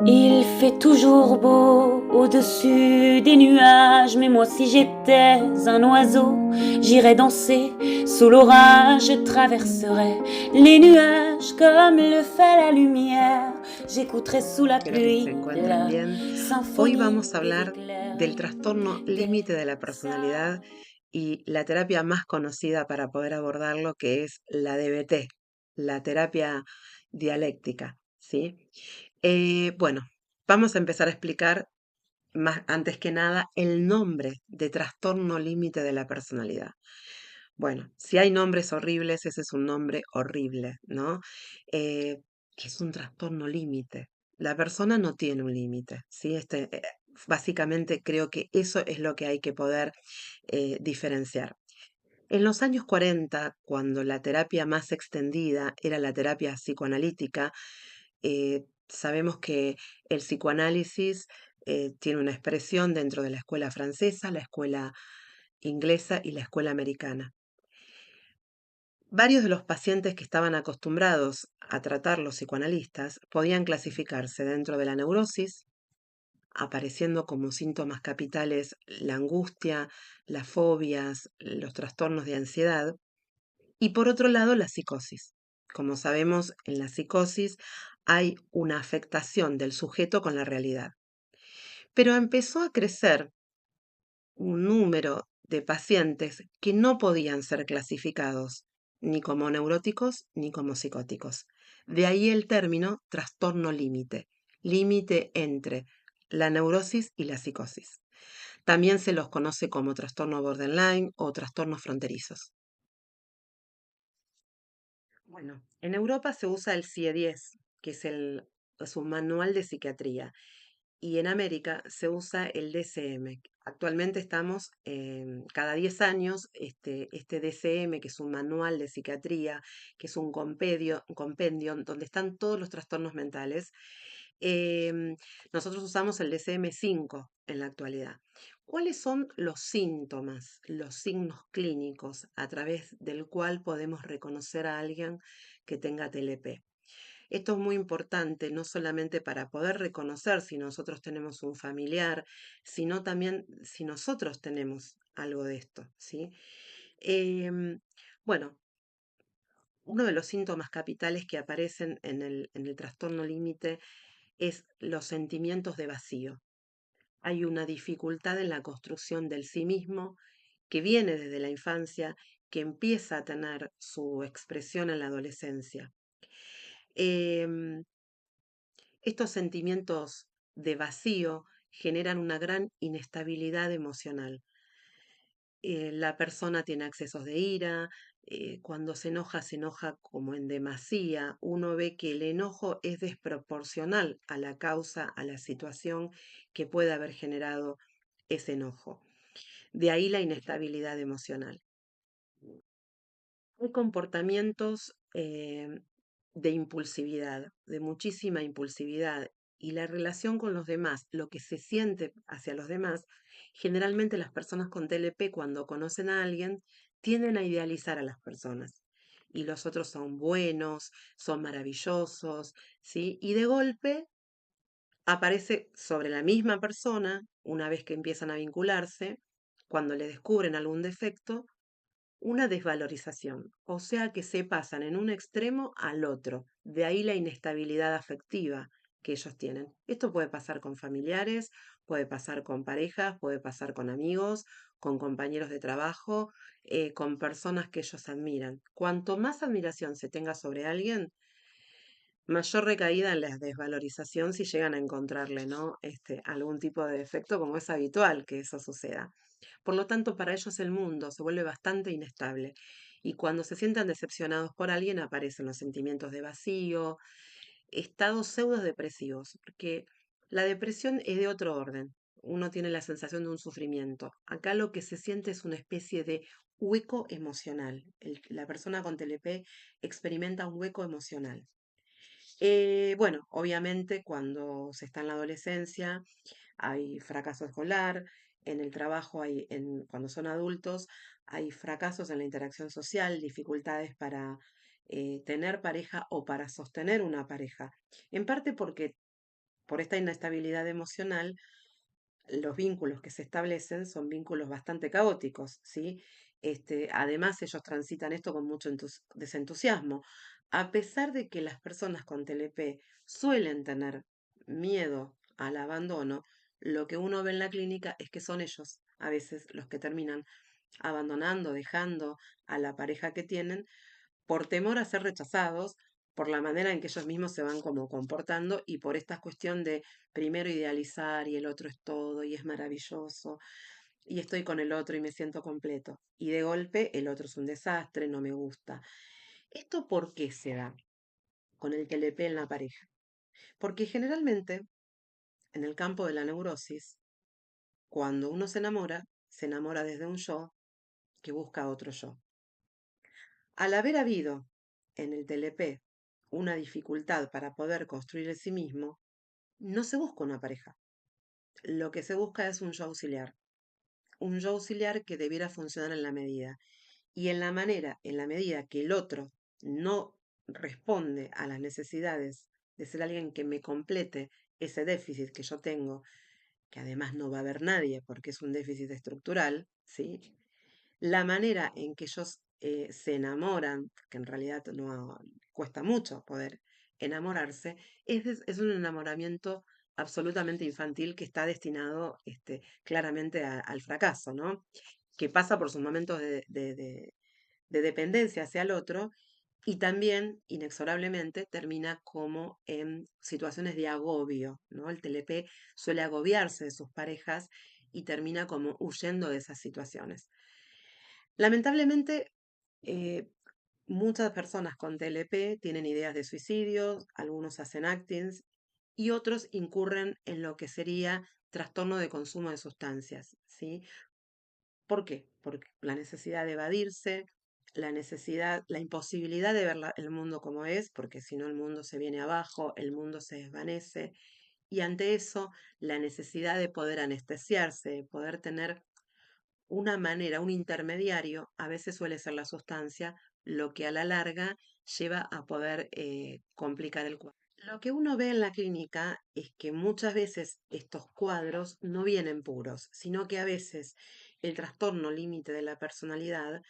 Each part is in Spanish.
Il fait toujours beau au-dessus des nuages, mais moi si j'étais un oiseau, j'irais danser sous l'orage, je traverserais les nuages comme le fait la lumière, j'écouterais sous la Espero que se pluie encuentren la bien. Hoy symphonie vamos a des hablar éclairs del trastorno límite de la ça. personalidad y la terapia más conocida para poder abordarlo, que es la DBT, la terapia dialéctica, ¿sí? Bueno, vamos a empezar a explicar más, antes que nada, el nombre de trastorno límite de la personalidad. Bueno, si hay nombres horribles, ese es un nombre horrible, ¿no? Eh, que es un trastorno límite. La persona no tiene un límite, ¿sí? Básicamente creo que eso es lo que hay que poder diferenciar. En los años 40, cuando la terapia más extendida era la terapia psicoanalítica, sabemos que el psicoanálisis tiene una expresión dentro de la escuela francesa, la escuela inglesa y la escuela americana. Varios de los pacientes que estaban acostumbrados a tratar los psicoanalistas podían clasificarse dentro de la neurosis, apareciendo como síntomas capitales la angustia, las fobias, los trastornos de ansiedad, y por otro lado la psicosis. Como sabemos, en la psicosis hay una afectación del sujeto con la realidad. Pero empezó a crecer un número de pacientes que no podían ser clasificados ni como neuróticos ni como psicóticos. De ahí el término trastorno límite, límite entre la neurosis y la psicosis. También se los conoce como trastorno borderline o trastornos fronterizos. Bueno, en Europa se usa el CIE-10, que es un manual de psiquiatría, y en América se usa el DCM. Actualmente estamos cada 10 años, este DCM, que es un manual de psiquiatría, que es un compendio donde están todos los trastornos mentales. Nosotros usamos el DCM-5 en la actualidad. ¿Cuáles son los síntomas, los signos clínicos a través del cual podemos reconocer a alguien que tenga TLP? Esto es muy importante, no solamente para poder reconocer si nosotros tenemos un familiar, sino también si nosotros tenemos algo de esto, ¿sí? Em, bueno, uno de los síntomas capitales que aparecen en el trastorno límite es los sentimientos de vacío. Hay una dificultad en la construcción del sí mismo que viene desde la infancia, que empieza a tener su expresión en la adolescencia. Em, Estos sentimientos de vacío generan una gran inestabilidad emocional. La persona tiene accesos de ira, cuando se enoja como en demasía. Uno ve que el enojo es desproporcional a la causa, a la situación que puede haber generado ese enojo. De ahí la inestabilidad emocional. Hay comportamientos de impulsividad, de muchísima impulsividad, y la relación con los demás, lo que se siente hacia los demás, generalmente las personas con TLP cuando conocen a alguien tienden a idealizar a las personas. Y los otros son buenos, son maravillosos, ¿sí? Y de golpe aparece sobre la misma persona, una vez que empiezan a vincularse, cuando le descubren algún defecto, una desvalorización, o sea que se pasan en un extremo al otro, de ahí la inestabilidad afectiva que ellos tienen. Esto puede pasar con familiares, puede pasar con parejas, puede pasar con amigos, con compañeros de trabajo, con personas que ellos admiran. Cuanto más admiración se tenga sobre alguien, mayor recaída en la desvalorización si llegan a encontrarle, ¿no? Algún tipo de defecto, como es habitual que eso suceda. Por lo tanto, para ellos el mundo se vuelve bastante inestable y cuando se sientan decepcionados por alguien aparecen los sentimientos de vacío, estados pseudo depresivos, porque la depresión es de otro orden. Uno tiene la sensación de un sufrimiento. Acá lo que se siente es una especie de hueco emocional. La persona con TLP experimenta un hueco emocional. Bueno, obviamente cuando se está en la adolescencia hay fracaso escolar, en el trabajo cuando son adultos hay fracasos en la interacción social, dificultades para tener pareja o para sostener una pareja. En parte porque por esta inestabilidad emocional, los vínculos que se establecen son vínculos bastante caóticos, ¿sí? Además, ellos transitan esto con mucho desentusiasmo. A pesar de que las personas con TLP suelen tener miedo al abandono, lo que uno ve en la clínica es que son ellos a veces los que terminan abandonando, dejando a la pareja que tienen por temor a ser rechazados, por la manera en que ellos mismos se van como comportando y por esta cuestión de primero idealizar y el otro es todo y es maravilloso y estoy con el otro y me siento completo. Y de golpe el otro es un desastre, no me gusta. ¿Esto por qué se da con el TLP en la pareja? Porque generalmente en el campo de la neurosis, cuando uno se enamora desde un yo que busca otro yo. Al haber habido en el TLP una dificultad para poder construir el sí mismo, no se busca una pareja. Lo que se busca es un yo auxiliar que debiera funcionar en la medida. Y en la medida que el otro no responde a las necesidades de ser alguien que me complete ese déficit que yo tengo, que además no va a haber nadie porque es un déficit estructural, ¿sí? La manera en que ellos se enamoran, que en realidad no cuesta mucho poder enamorarse, es un enamoramiento absolutamente infantil que está destinado claramente al fracaso, ¿no? Que pasa por sus momentos de dependencia hacia el otro y también, inexorablemente, termina como en situaciones de agobio, ¿no? El TLP suele agobiarse de sus parejas y termina como huyendo de esas situaciones. Lamentablemente, eh, muchas personas con TLP tienen ideas de suicidio, algunos hacen actings y otros incurren en lo que sería trastorno de consumo de sustancias, ¿sí? ¿Por qué? Porque la necesidad de evadirse, la imposibilidad de ver el mundo como es, porque si no el mundo se viene abajo, el mundo se desvanece, y ante eso la necesidad de poder anestesiarse, de poder tener una manera, un intermediario, a veces suele ser la sustancia, lo que a la larga lleva a poder complicar el cuadro. Lo que uno ve en la clínica es que muchas veces estos cuadros no vienen puros, sino que a veces el trastorno límite de la personalidad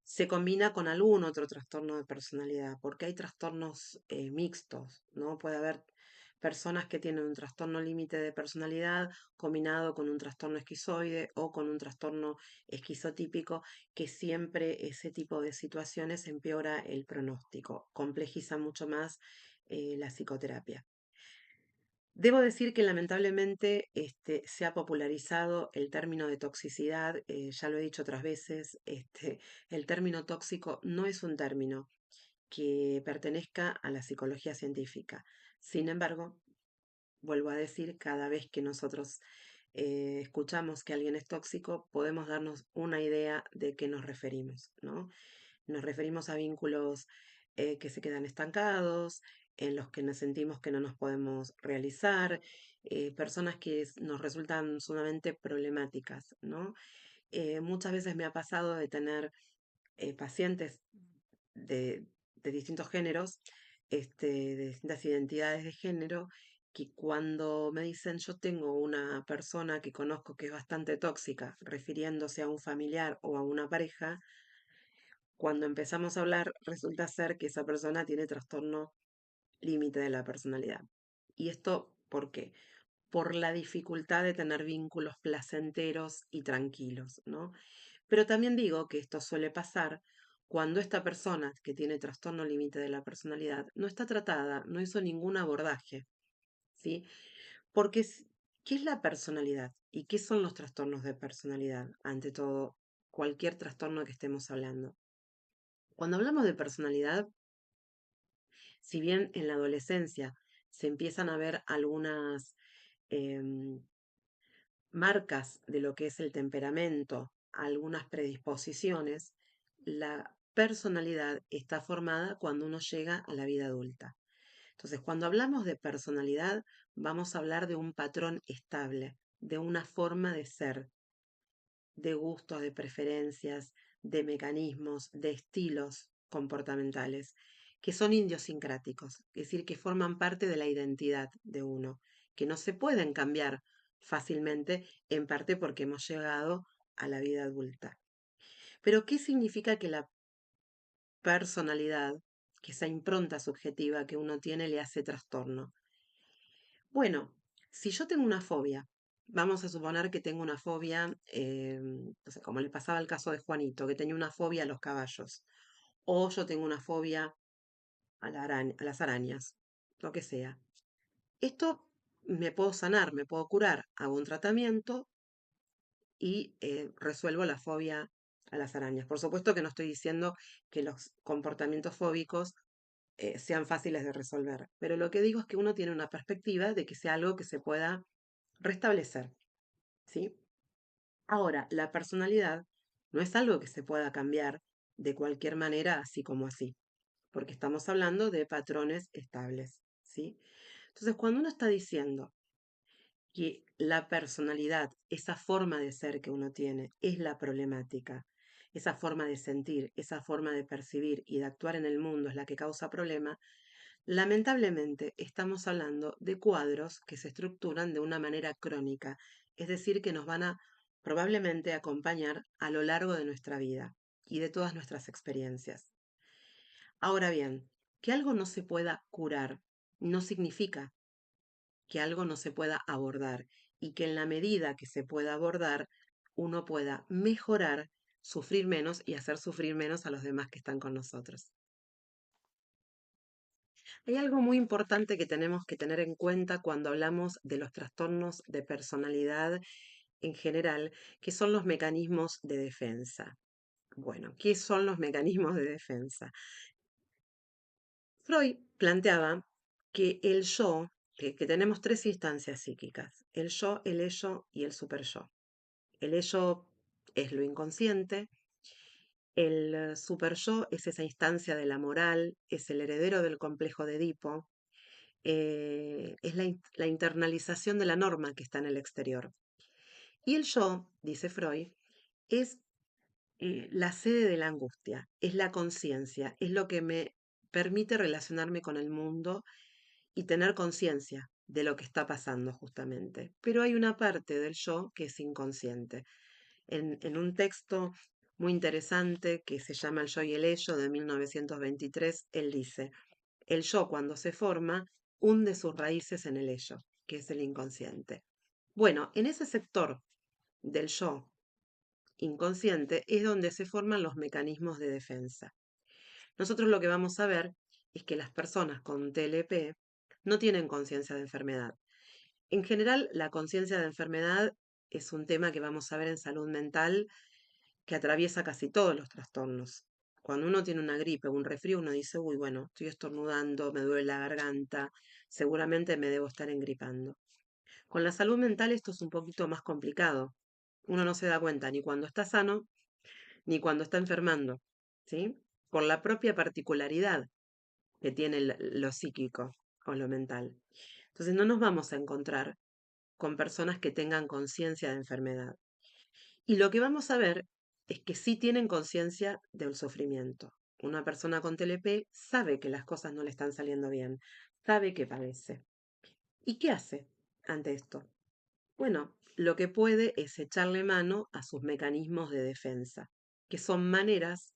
se combina con algún otro trastorno de personalidad, porque hay trastornos mixtos, ¿no? Puede haber personas que tienen un trastorno límite de personalidad combinado con un trastorno esquizoide o con un trastorno esquizotípico, que siempre ese tipo de situaciones empeora el pronóstico, complejiza mucho más la psicoterapia. Debo decir que lamentablemente se ha popularizado el término de toxicidad, ya lo he dicho otras veces, el término tóxico no es un término que pertenezca a la psicología científica. Sin embargo, vuelvo a decir, cada vez que nosotros escuchamos que alguien es tóxico, podemos darnos una idea de qué nos referimos, ¿no? Nos referimos a vínculos que se quedan estancados, en los que nos sentimos que no nos podemos realizar, personas que nos resultan sumamente problemáticas, ¿no? Muchas veces me ha pasado de tener pacientes de, de distintos géneros, de distintas identidades de género, que cuando me dicen yo tengo una persona que conozco que es bastante tóxica, refiriéndose a un familiar o a una pareja, cuando empezamos a hablar resulta ser que esa persona tiene trastorno límite de la personalidad. ¿Y esto por qué? Por la dificultad de tener vínculos placenteros y tranquilos, ¿no? Pero también digo que esto suele pasar cuando esta persona que tiene trastorno límite de la personalidad no está tratada, no hizo ningún abordaje, ¿sí? Porque, ¿qué es la personalidad? ¿Y qué son los trastornos de personalidad? Ante todo, cualquier trastorno que estemos hablando. Cuando hablamos de personalidad, si bien en la adolescencia se empiezan a ver algunas em, marcas de lo que es el temperamento, algunas predisposiciones, la personalidad está formada cuando uno llega a la vida adulta. Entonces, cuando hablamos de personalidad, vamos a hablar de un patrón estable, de una forma de ser, de gustos, de preferencias, de mecanismos, de estilos comportamentales, que son idiosincráticos, es decir, que forman parte de la identidad de uno, que no se pueden cambiar fácilmente, en parte porque hemos llegado a la vida adulta. Pero, ¿qué significa que la personalidad, que esa impronta subjetiva que uno tiene, le hace trastorno? Bueno, si yo tengo una fobia, vamos a suponer que tengo una fobia, no sé, como le pasaba el caso de Juanito, que tenía una fobia a los caballos, o yo tengo una fobia a las arañas, lo que sea. Esto me puedo sanar, me puedo curar, hago un tratamiento y resuelvo la fobia a las arañas. Por supuesto que no estoy diciendo que los comportamientos fóbicos sean fáciles de resolver, pero lo que digo es que uno tiene una perspectiva de que sea algo que se pueda restablecer, ¿sí? Ahora, la personalidad no es algo que se pueda cambiar de cualquier manera, así como así, porque estamos hablando de patrones estables, ¿sí? Entonces, cuando uno está diciendo que la personalidad, esa forma de ser que uno tiene, es la problemática, esa forma de sentir, esa forma de percibir y de actuar en el mundo es la que causa problema, lamentablemente estamos hablando de cuadros que se estructuran de una manera crónica, es decir, que nos van a probablemente acompañar a lo largo de nuestra vida y de todas nuestras experiencias. Ahora bien, que algo no se pueda curar no significa que algo no se pueda abordar y que en la medida que se pueda abordar, uno pueda mejorar, sufrir menos y hacer sufrir menos a los demás que están con nosotros. Hay algo muy importante que tenemos que tener en cuenta cuando hablamos de los trastornos de personalidad en general, que son los mecanismos de defensa. Bueno, ¿qué son los mecanismos de defensa? Freud planteaba que el yo, que tenemos tres instancias psíquicas, el yo, el ello y el superyo. El ello es lo inconsciente, el superyo es esa instancia de la moral, es el heredero del complejo de Edipo, es la internalización de la norma que está en el exterior. Y el yo, dice Freud, es la sede de la angustia, es la conciencia, es lo que me permite relacionarme con el mundo y tener conciencia de lo que está pasando justamente. Pero hay una parte del yo que es inconsciente. En un texto muy interesante que se llama El yo y el ello de 1923, él dice, el yo cuando se forma hunde sus raíces en el ello, que es el inconsciente. Bueno, en ese sector del yo inconsciente es donde se forman los mecanismos de defensa. Nosotros lo que vamos a ver es que las personas con TLP no tienen conciencia de enfermedad. En general, la conciencia de enfermedad es un tema que vamos a ver en salud mental que atraviesa casi todos los trastornos. Cuando uno tiene una gripe o un resfrío, uno dice, uy, bueno, estoy estornudando, me duele la garganta, seguramente me debo estar engripando. Con la salud mental esto es un poquito más complicado. Uno no se da cuenta ni cuando está sano ni cuando está enfermando, ¿sí? Por la propia particularidad que tiene lo psíquico o lo mental. Entonces no nos vamos a encontrar con personas que tengan conciencia de enfermedad. Y lo que vamos a ver es que sí tienen conciencia del sufrimiento. Una persona con TLP sabe que las cosas no le están saliendo bien, sabe que padece. ¿Y qué hace ante esto? Bueno, lo que puede es echarle mano a sus mecanismos de defensa, que son maneras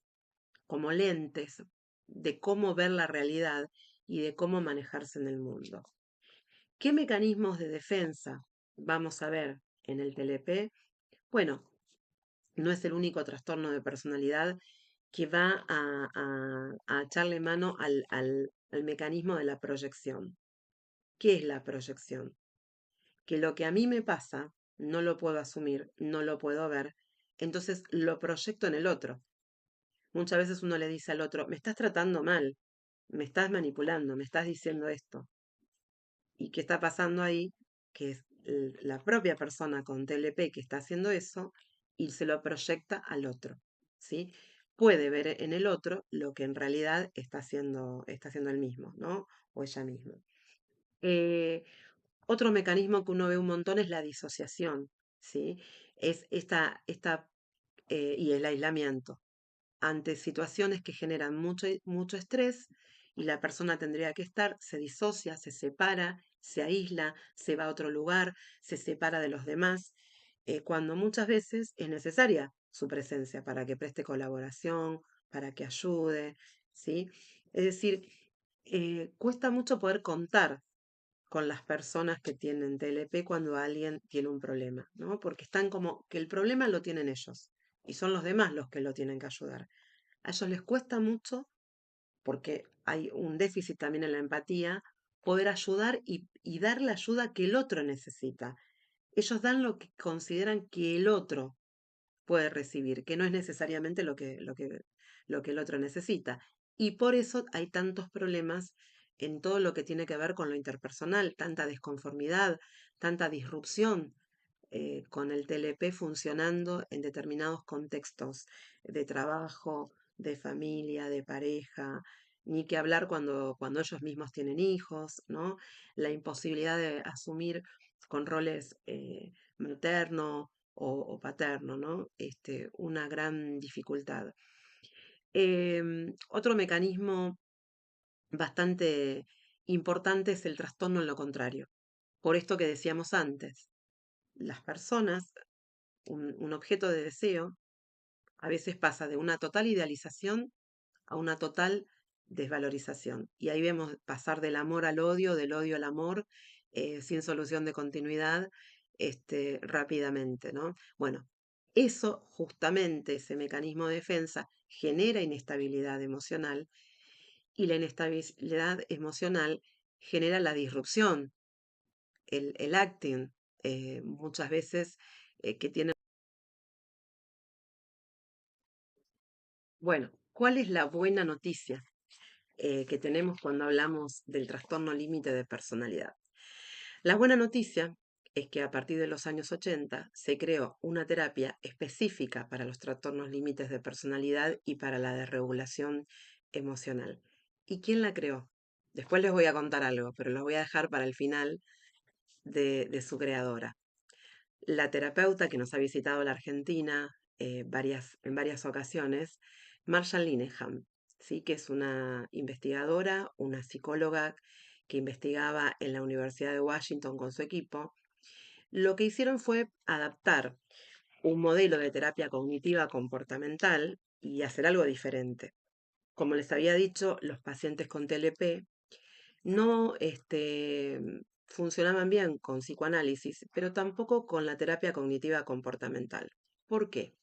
como lentes de cómo ver la realidad y de cómo manejarse en el mundo. ¿Qué mecanismos de defensa vamos a ver en el TLP? Bueno, no es el único trastorno de personalidad que va a echarle mano al mecanismo de la proyección. ¿Qué es la proyección? Que lo que a mí me pasa no lo puedo asumir, no lo puedo ver, entonces lo proyecto en el otro. Muchas veces uno le dice al otro, me estás tratando mal, me estás manipulando, me estás diciendo esto. ¿Y qué está pasando ahí? Que es la propia persona con TLP que está haciendo eso y se lo proyecta al otro, ¿sí? Puede ver en el otro lo que en realidad está haciendo él mismo, ¿no? O ella misma. Eh, Otro mecanismo que uno ve un montón es la disociación, ¿sí? Es y el aislamiento ante situaciones que generan mucho estrés y la persona tendría que estar, se disocia, se separa, se aísla, se va a otro lugar, se separa de los demás, cuando muchas veces es necesaria su presencia para que preste colaboración, para que ayude, ¿sí? Es decir, cuesta mucho poder contar con las personas que tienen TLP cuando alguien tiene un problema, ¿no? Porque están como que el problema lo tienen ellos y son los demás los que lo tienen que ayudar. A ellos les cuesta mucho, porque hay un déficit también en la empatía, poder ayudar y dar la ayuda que el otro necesita. Ellos dan lo que consideran que el otro puede recibir, que no es necesariamente lo que el otro necesita. Y por eso hay tantos problemas en todo lo que tiene que ver con lo interpersonal, tanta desconformidad, tanta disrupción con el TLP funcionando en determinados contextos de trabajo, de familia, de pareja, ni que hablar cuando ellos mismos tienen hijos, ¿no? La imposibilidad de asumir con roles materno o paterno, ¿no? Una gran dificultad. Otro mecanismo bastante importante es el trastorno en lo contrario. Por esto que decíamos antes, las personas, un objeto de deseo, a veces pasa de una total idealización a una total desvalorización. Y ahí vemos pasar del amor al odio, del odio al amor, sin solución de continuidad, rápidamente, ¿no? Bueno, eso justamente, ese mecanismo de defensa, genera inestabilidad emocional y la inestabilidad emocional genera la disrupción, el acting, muchas veces que tiene... Bueno, ¿cuál es la buena noticia que tenemos cuando hablamos del trastorno límite de personalidad? La buena noticia es que a partir de los años 80 se creó una terapia específica para los trastornos límites de personalidad y para la desregulación emocional. ¿Y quién la creó? Después les voy a contar algo, pero lo voy a dejar para el final de su creadora. La terapeuta que nos ha visitado la Argentina en varias ocasiones, Marshall Linehan, ¿sí? Que es una investigadora, una psicóloga que investigaba en la Universidad de Washington con su equipo. Lo que hicieron fue adaptar un modelo de terapia cognitiva comportamental y hacer algo diferente. Como les había dicho, los pacientes con TLP no funcionaban bien con psicoanálisis, pero tampoco con la terapia cognitiva comportamental. ¿Por qué?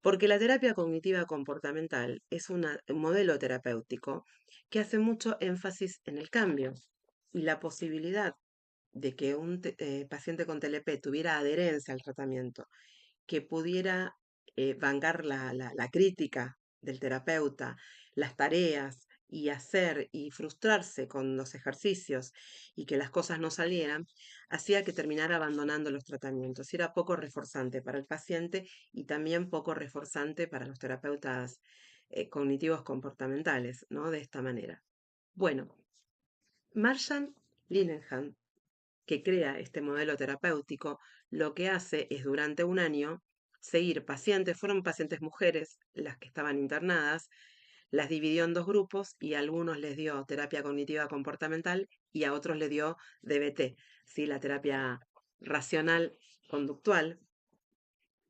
Porque la terapia cognitiva comportamental es un modelo terapéutico que hace mucho énfasis en el cambio y la posibilidad de que un paciente con TLP tuviera adherencia al tratamiento, que pudiera bancar la crítica del terapeuta, las tareas y hacer y frustrarse con los ejercicios y que las cosas no salieran, hacía que terminara abandonando los tratamientos. Y era poco reforzante para el paciente y también poco reforzante para los terapeutas cognitivos comportamentales, ¿no? De esta manera. Bueno, Marshall Linehan, que crea este modelo terapéutico, lo que hace es durante un año seguir pacientes, fueron pacientes mujeres las que estaban internadas, las dividió en dos grupos y a algunos les dio terapia cognitiva comportamental y a otros les dio DBT, ¿sí? La terapia racional conductual,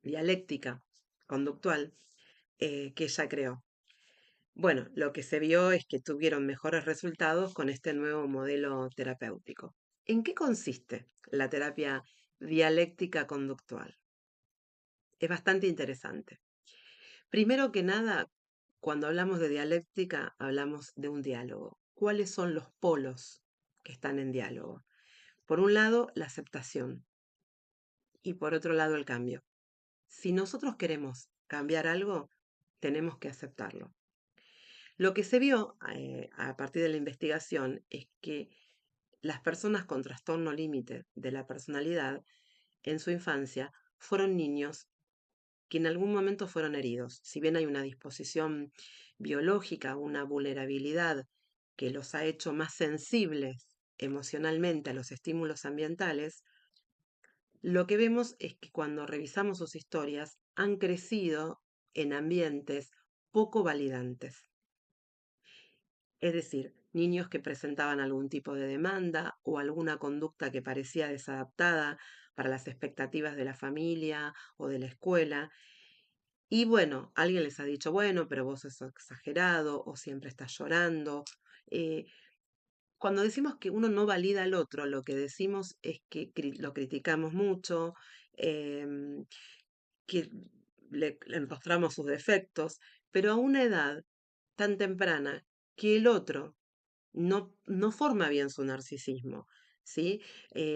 dialéctica conductual, que ella creó. Bueno, lo que se vio es que tuvieron mejores resultados con este nuevo modelo terapéutico. ¿En qué consiste la terapia dialéctica conductual? Es bastante interesante. Primero que nada, cuando hablamos de dialéctica, hablamos de un diálogo. ¿Cuáles son los polos que están en diálogo? Por un lado, la aceptación y por otro lado, el cambio. Si nosotros queremos cambiar algo, tenemos que aceptarlo. Lo que se vio a partir de la investigación es que las personas con trastorno límite de la personalidad en su infancia fueron niños que en algún momento fueron heridos. Si bien hay una disposición biológica, una vulnerabilidad que los ha hecho más sensibles emocionalmente a los estímulos ambientales, lo que vemos es que cuando revisamos sus historias han crecido en ambientes poco validantes. Es decir, niños que presentaban algún tipo de demanda o alguna conducta que parecía desadaptada para las expectativas de la familia o de la escuela. Y bueno, alguien les ha dicho, bueno, pero vos sos exagerado o siempre estás llorando. Eh, Cuando decimos que uno no valida al otro, lo que decimos es que lo criticamos mucho, em, que le mostramos sus defectos, pero a una edad tan temprana que el otro no forma bien su narcisismo, ¿sí?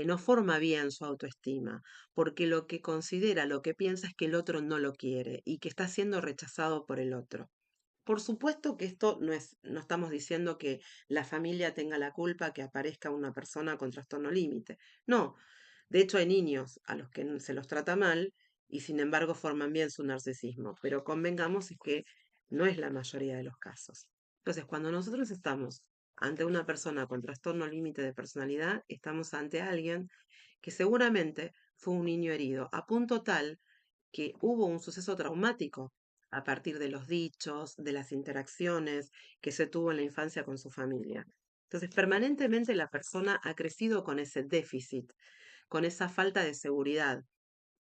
No forma bien su autoestima, porque lo que considera, lo que piensa es que el otro no lo quiere y que está siendo rechazado por el otro. Por supuesto que esto no estamos diciendo que la familia tenga la culpa que aparezca una persona con trastorno límite. No, de hecho hay niños a los que se los trata mal y sin embargo forman bien su narcisismo, pero convengamos es que no es la mayoría de los casos. Entonces, cuando nosotros estamos ante una persona con trastorno límite de personalidad, estamos ante alguien que seguramente fue un niño herido, a punto tal que hubo un suceso traumático a partir de los dichos, de las interacciones que se tuvo en la infancia con su familia. Entonces, permanentemente la persona ha crecido con ese déficit, con esa falta de seguridad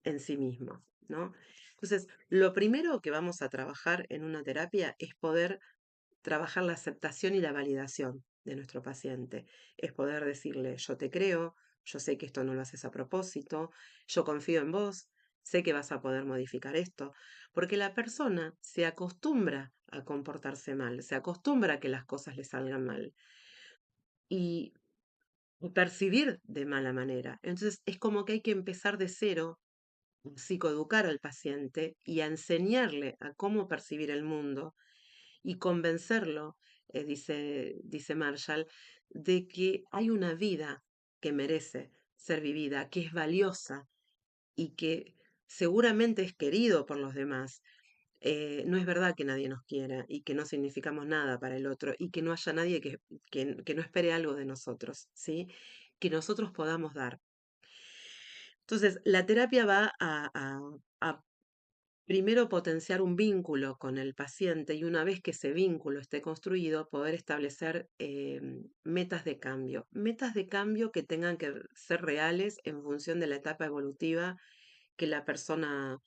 en sí mismo, ¿no? Entonces, lo primero que vamos a trabajar en una terapia es poder trabajar la aceptación y la validación de nuestro paciente. Es poder decirle, yo te creo, yo sé que esto no lo haces a propósito, yo confío en vos, sé que vas a poder modificar esto, porque la persona se acostumbra a comportarse mal, se acostumbra a que las cosas le salgan mal y percibir de mala manera. Entonces es como que hay que empezar de cero, psicoeducar al paciente y a enseñarle a cómo percibir el mundo y convencerlo, dice Marshall, de que hay una vida que merece ser vivida, que es valiosa y que seguramente es querido por los demás. No es verdad que nadie nos quiera y que no significamos nada para el otro y que no haya nadie que no espere algo de nosotros, ¿sí? Que nosotros podamos dar. Entonces, la terapia va a primero potenciar un vínculo con el paciente y una vez que ese vínculo esté construido, poder establecer metas de cambio que tengan que ser reales en función de la etapa evolutiva que la persona,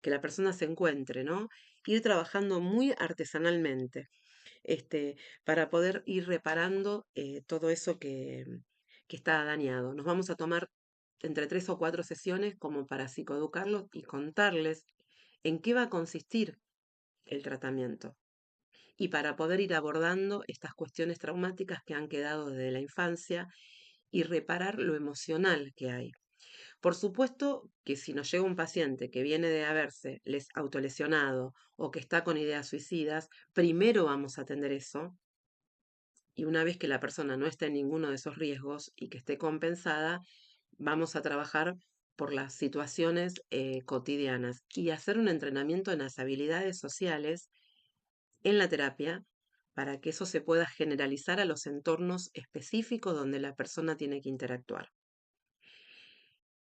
que la persona se encuentre, ¿no? Ir trabajando muy artesanalmente, para poder ir reparando todo eso que está dañado. Nos vamos a tomar entre 3 o 4 sesiones como para psicoeducarlos y contarles en qué va a consistir el tratamiento y para poder ir abordando estas cuestiones traumáticas que han quedado desde la infancia y reparar lo emocional que hay. Por supuesto que si nos llega un paciente que viene de haberse autolesionado o que está con ideas suicidas, primero vamos a atender eso y una vez que la persona no esté en ninguno de esos riesgos y que esté compensada, vamos a trabajar por las situaciones cotidianas y hacer un entrenamiento en las habilidades sociales en la terapia para que eso se pueda generalizar a los entornos específicos donde la persona tiene que interactuar.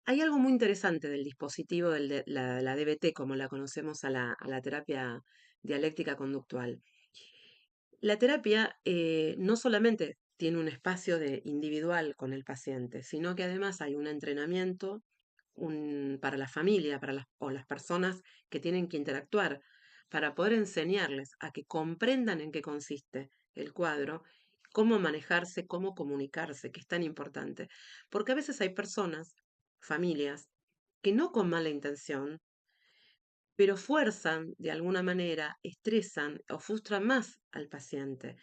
Hay algo muy interesante del dispositivo de la DBT, como la conocemos a la terapia dialéctica conductual. La terapia no solamente tiene un espacio individual con el paciente, sino que además hay un entrenamiento para la familia, o las personas que tienen que interactuar, para poder enseñarles a que comprendan en qué consiste el cuadro, cómo manejarse, cómo comunicarse, que es tan importante. Porque a veces hay personas, familias, que no con mala intención, pero fuerzan de alguna manera, estresan o frustran más al paciente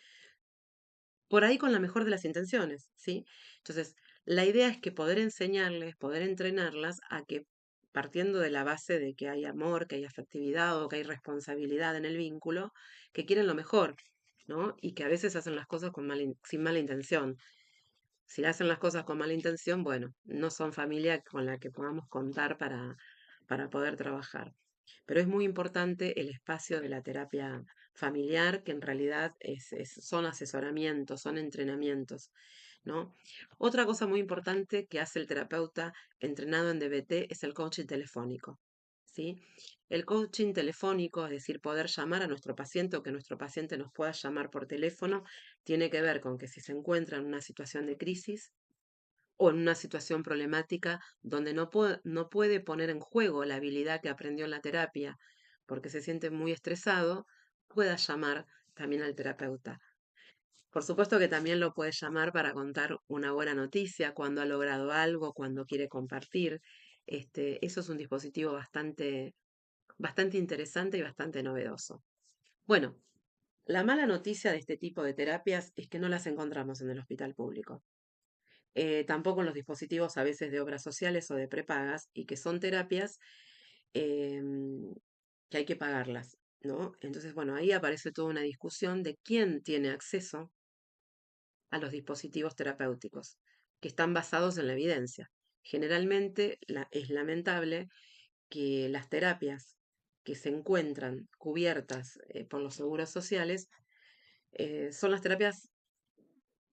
por ahí con la mejor de las intenciones, ¿sí? Entonces, la idea es que poder enseñarles, poder entrenarlas a que, partiendo de la base de que hay amor, que hay afectividad o que hay responsabilidad en el vínculo, que quieren lo mejor, ¿no? Y que a veces hacen las cosas sin mala intención. Si hacen las cosas con mala intención, bueno, no son familia con la que podamos contar para poder trabajar. Pero es muy importante el espacio de la terapia familiar, que en realidad son asesoramientos, son entrenamientos, ¿no? Otra cosa muy importante que hace el terapeuta entrenado en DBT es el coaching telefónico. ¿sí? El coaching telefónico, es decir, poder llamar a nuestro paciente o que nuestro paciente nos pueda llamar por teléfono, tiene que ver con que si se encuentra en una situación de crisis o en una situación problemática donde no puede poner en juego la habilidad que aprendió en la terapia porque se siente muy estresado, pueda llamar también al terapeuta. Por supuesto que también lo puede llamar para contar una buena noticia, cuando ha logrado algo, cuando quiere compartir. Eso es un dispositivo bastante interesante y bastante novedoso. Bueno, la mala noticia de este tipo de terapias es que no las encontramos en el hospital público. Tampoco en los dispositivos a veces de obras sociales o de prepagas, y que son terapias em, que hay que pagarlas, ¿no? Entonces, bueno, ahí aparece toda una discusión de quién tiene acceso a los dispositivos terapéuticos, que están basados en la evidencia. Generalmente es lamentable que las terapias que se encuentran cubiertas por los seguros sociales son las terapias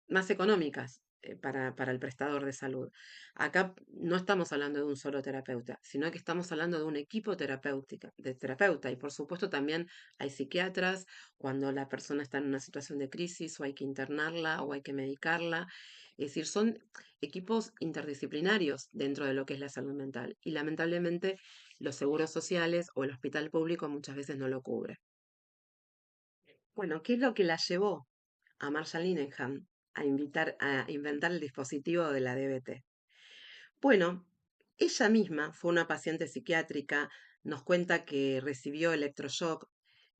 más económicas para el prestador de salud. Acá no estamos hablando de un solo terapeuta, sino que estamos hablando de un equipo de terapeuta. Y por supuesto también hay psiquiatras cuando la persona está en una situación de crisis o hay que internarla o hay que medicarla. Es decir, son equipos interdisciplinarios dentro de lo que es la salud mental. Y lamentablemente los seguros sociales o el hospital público muchas veces no lo cubre. Bueno, ¿qué es lo que la llevó a Marshall Linehan a inventar el dispositivo de la DBT? Bueno, ella misma fue una paciente psiquiátrica, nos cuenta que recibió electroshock,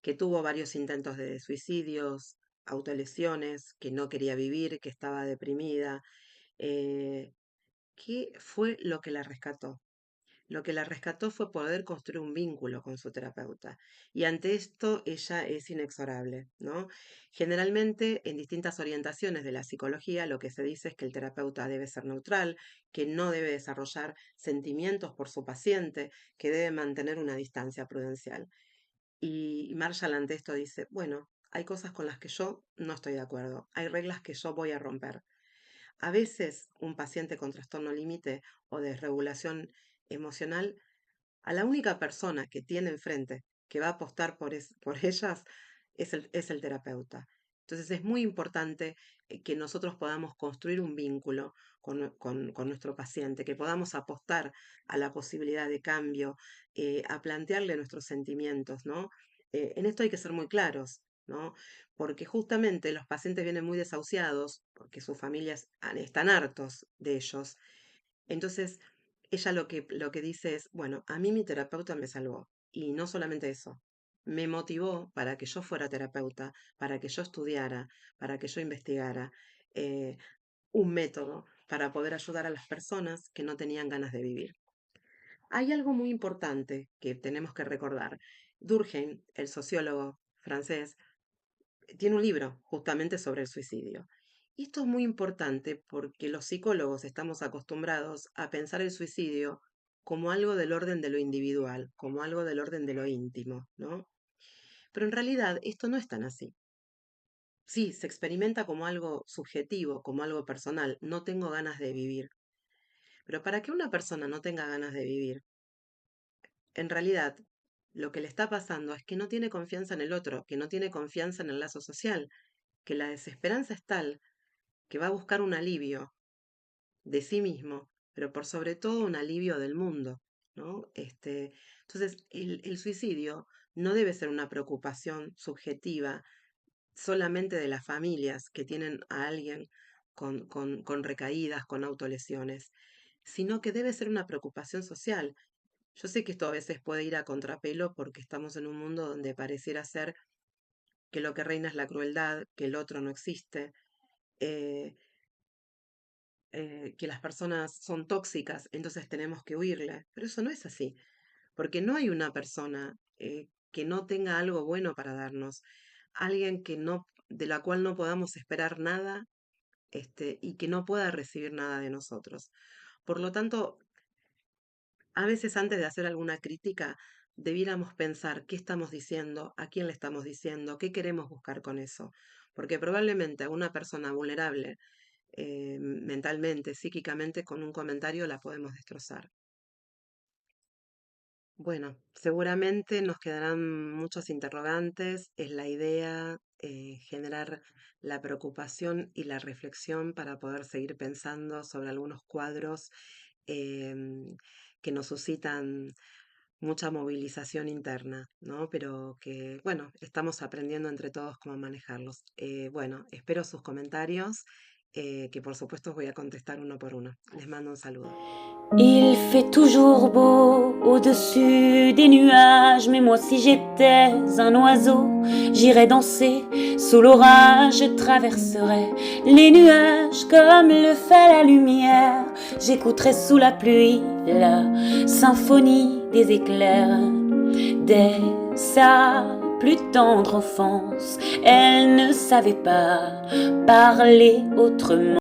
que tuvo varios intentos de suicidios, autolesiones, que no quería vivir, que estaba deprimida. Eh, ¿Qué fue lo que la rescató? Lo que la rescató fue poder construir un vínculo con su terapeuta. Y ante esto ella es inexorable, ¿no? Generalmente en distintas orientaciones de la psicología lo que se dice es que el terapeuta debe ser neutral, que no debe desarrollar sentimientos por su paciente, que debe mantener una distancia prudencial. Y Marshall ante esto dice, bueno, hay cosas con las que yo no estoy de acuerdo, hay reglas que yo voy a romper. A veces un paciente con trastorno límite o desregulación emocional, a la única persona que tiene enfrente que va a apostar por ellas es el terapeuta. Entonces es muy importante que nosotros podamos construir un vínculo con nuestro paciente, que podamos apostar a la posibilidad de cambio, a plantearle nuestros sentimientos, ¿no? En esto hay que ser muy claros, ¿no? Porque justamente los pacientes vienen muy desahuciados, porque sus familias están hartos de ellos. Entonces, ella lo que dice es, bueno, a mí mi terapeuta me salvó. Y no solamente eso, me motivó para que yo fuera terapeuta, para que yo estudiara, para que yo investigara un método para poder ayudar a las personas que no tenían ganas de vivir. Hay algo muy importante que tenemos que recordar. Durkheim, el sociólogo francés, tiene un libro justamente sobre el suicidio. Y esto es muy importante porque los psicólogos estamos acostumbrados a pensar el suicidio como algo del orden de lo individual, como algo del orden de lo íntimo, ¿no? Pero en realidad esto no es tan así. Sí, se experimenta como algo subjetivo, como algo personal. No tengo ganas de vivir. Pero para que una persona no tenga ganas de vivir, en realidad lo que le está pasando es que no tiene confianza en el otro, que no tiene confianza en el lazo social, que la desesperanza es tal que va a buscar un alivio de sí mismo, pero por sobre todo un alivio del mundo, ¿no? Entonces, el suicidio no debe ser una preocupación subjetiva solamente de las familias que tienen a alguien con recaídas, con autolesiones, sino que debe ser una preocupación social. Yo sé que esto a veces puede ir a contrapelo porque estamos en un mundo donde pareciera ser que lo que reina es la crueldad, que el otro no existe, eh, que las personas son tóxicas, entonces tenemos que huirle. Pero eso no es así, porque no hay una persona que no tenga algo bueno para darnos, alguien de la cual no podamos esperar nada, y que no pueda recibir nada de nosotros. Por lo tanto, a veces antes de hacer alguna crítica, debiéramos pensar qué estamos diciendo, a quién le estamos diciendo, qué queremos buscar con eso. Porque probablemente a una persona vulnerable mentalmente, psíquicamente, con un comentario la podemos destrozar. Bueno, seguramente nos quedarán muchos interrogantes. Es la idea generar la preocupación y la reflexión para poder seguir pensando sobre algunos cuadros em, que nos suscitan mucha movilización interna, ¿no? Pero que, bueno, estamos aprendiendo entre todos cómo manejarlos. Bueno, espero sus comentarios, que por supuesto os voy a contestar uno por uno. Les mando un saludo. Il fait toujours beau au-dessus des nuages, mais moi si j'étais un oiseau, j'irais danser sous l'orage, je traverserais les nuages comme le fait la lumière, j'écouterais sous la pluie la symphonie des éclairs. Dès sa plus tendre enfance, elle ne savait pas parler autrement.